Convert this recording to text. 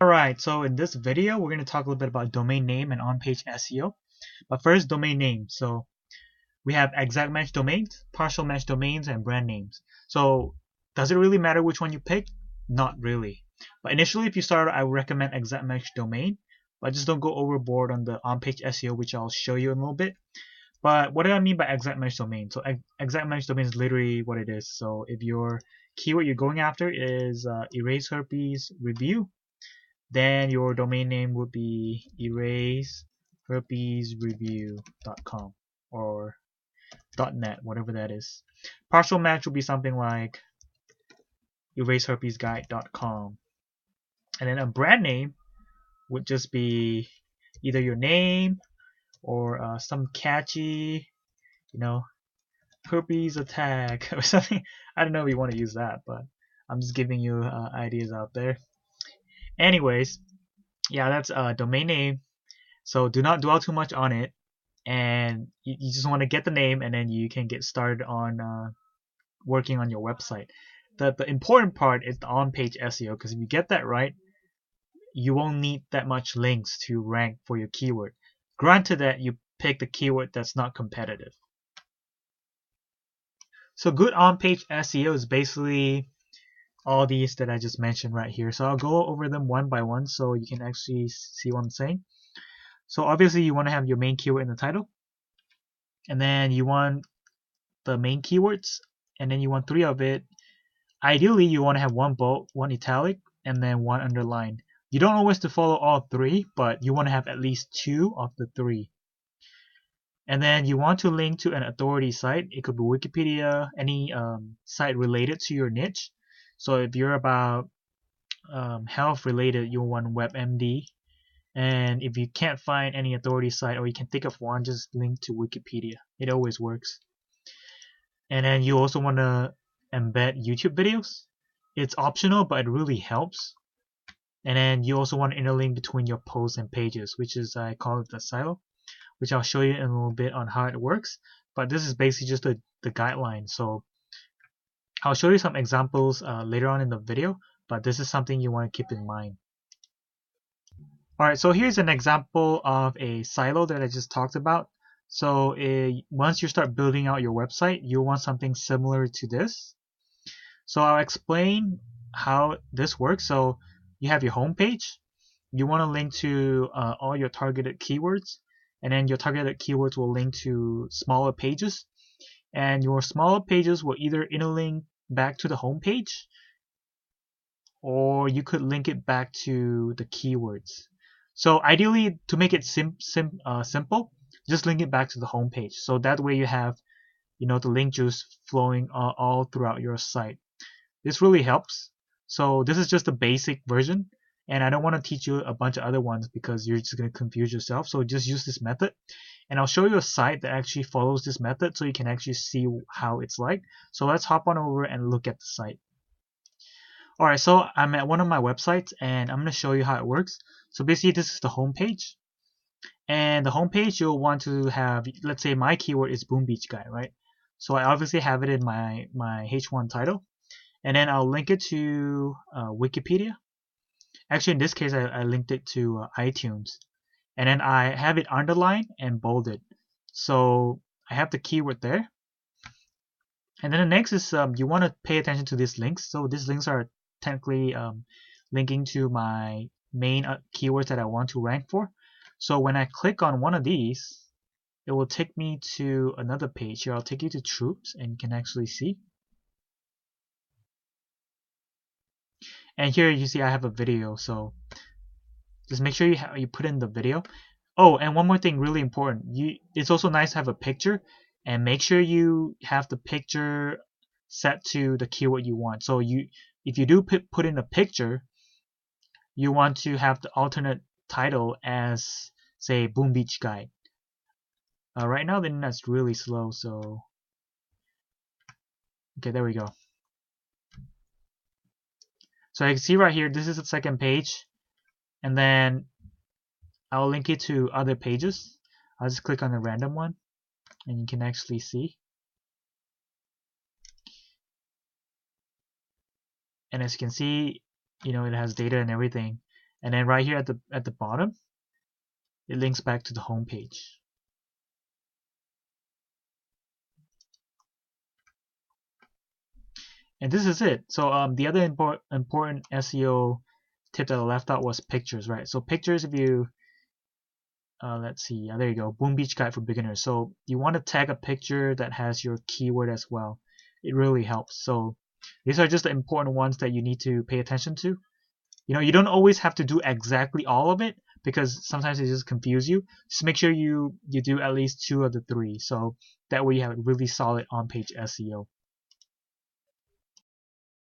Alright, so in this video, we're going to talk a little bit about domain name and on-page SEO. But first, domain name. So we have exact match domains, partial match domains, and brand names. So does it really matter which one you pick? Not really. But initially, if you start, I would recommend exact match domain. But just don't go overboard on the on-page SEO, which I'll show you in a little bit. But what do I mean by exact match domain? So exact match domain is literally what it is. So if your keyword you're going after is erase herpes review, then your domain name would be eraseherpesreview.com or .net, whatever that is. Partial match would be something like eraseherpesguide.com. And then a brand name would just be either your name or some catchy, you know, herpes attack or something. I don't know if you want to use that, but I'm just giving you ideas out there. Anyways, yeah, that's a domain name. So do not dwell too much on it, and you just want to get the name, and then you can get started on working on your website. The important part is the on-page SEO, because if you get that right, you won't need that much links to rank for your keyword. Granted that you pick the keyword that's not competitive. So good on-page SEO is basically all these that I just mentioned right here. So I'll go over them one by one so you can actually see what I'm saying. So obviously you want to have your main keyword in the title, and then you want the main keywords, and then you want 3 of it. Ideally you want to have 1 bold, 1 italic, and then 1 underline. You don't always have to follow all 3, but you want to have at least 2 of the 3. And then you want to link to an authority site. It could be Wikipedia, any site related to your niche. So if you're about health related, you'll want WebMD. And if you can't find any authority site, or you can think of one, just link to Wikipedia. It always works. And then you also want to embed YouTube videos. It's optional, but it really helps. And then you also want to interlink between your posts and pages, which is, I call it the silo, which I'll show you in a little bit on how it works. But this is basically just the guideline. So I'll show you some examples later on in the video, but this is something you want to keep in mind. Alright, so here's an example of a silo that I just talked about. So once you start building out your website, you want something similar to this. So I'll explain how this works. So you have your home page. You want to link to all your targeted keywords, and then your targeted keywords will link to smaller pages. And your smaller pages will either interlink back to the home page, or you could link it back to the keywords. So ideally, to make it simple, just link it back to the home page. So that way you have, the link juice flowing all throughout your site. This really helps. So this is just the basic version, and I don't want to teach you a bunch of other ones because you're just going to confuse yourself. So just use this method, and I'll show you a site that actually follows this method so you can actually see how it's like. So let's hop on over and look at the site. Alright, so I'm at one of my websites, and I'm going to show you how it works. So basically this is the home page, and the home page you'll want to have, let's say my keyword is Boom Beach Guy, right? So I obviously have it in my H1 title, and then I'll link it to Wikipedia. Actually, in this case, I linked it to iTunes, and then I have it underlined and bolded. So I have the keyword there. And then the next is you want to pay attention to these links. So these links are technically linking to my main keywords that I want to rank for. So when I click on one of these, it will take me to another page. Here I'll take you to Troops, and you can actually see. And here you see I have a video, so just make sure you put in the video. Oh, and one more thing really important. It's also nice to have a picture, and make sure you have the picture set to the keyword you want. So if you do put in a picture, you want to have the alternate title as, say, Boom Beach Guide. Right now the internet's really slow, so okay, there we go. So you can see right here, this is the second page, and then I'll link it to other pages. I'll just click on the random one, and you can actually see. And as you can see, it has data and everything. And then right here at the bottom, it links back to the home page. And this is it. So the other important SEO tip that I left out was pictures, right? So pictures, if you let's see, yeah, there you go, Boom Beach Guide for Beginners. So you want to tag a picture that has your keyword as well. It really helps. So these are just the important ones that you need to pay attention to. You know, you don't always have to do exactly all of it because sometimes it just confuse you. Just make sure you do at least 2 of the 3. So that way you have really solid on-page SEO.